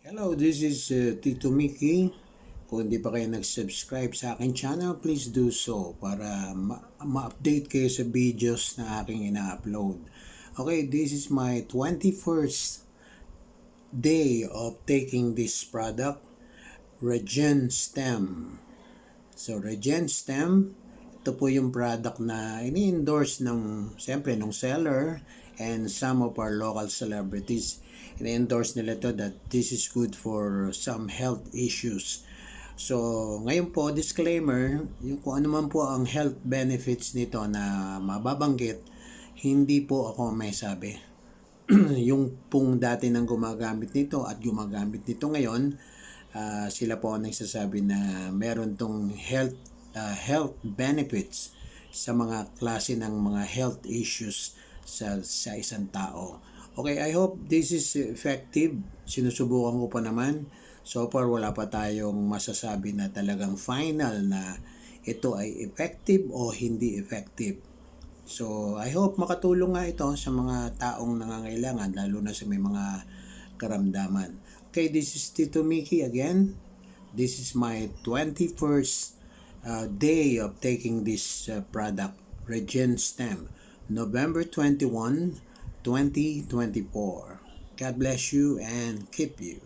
Hello, this is Tito Mickey. Kung hindi pa kayo nag-subscribe sa aking channel, please do so para ma-update kayo sa videos na aking ina-upload. Okay, this is my 21st day of taking this product, Regen Stem. So, Regen Stem, ito po yung product na ini-endorse siyempre, ng seller and some of our local celebrities. Ini-endorse nila to that this is good for some health issues. So, ngayon po, disclaimer, yung kung ano man po ang health benefits nito na mababanggit, hindi po ako may sabi. Yung pong dati nang gumagamit nito at gumagamit nito ngayon, sila po ang nagsasabi na meron tong health benefits sa mga klase ng mga health issues sa isang tao. Okay, I hope this is effective. Sinusubukan ko pa naman. So far, wala pa tayong masasabi na talagang final na ito ay effective o hindi effective. So, I hope makatulong nga ito sa mga taong nangangailangan, lalo na sa may mga karamdaman. Okay, this is Tito Mickey again. This is my 21st day of taking this product, Regen Stem, November 21, 2024. God bless you and keep you.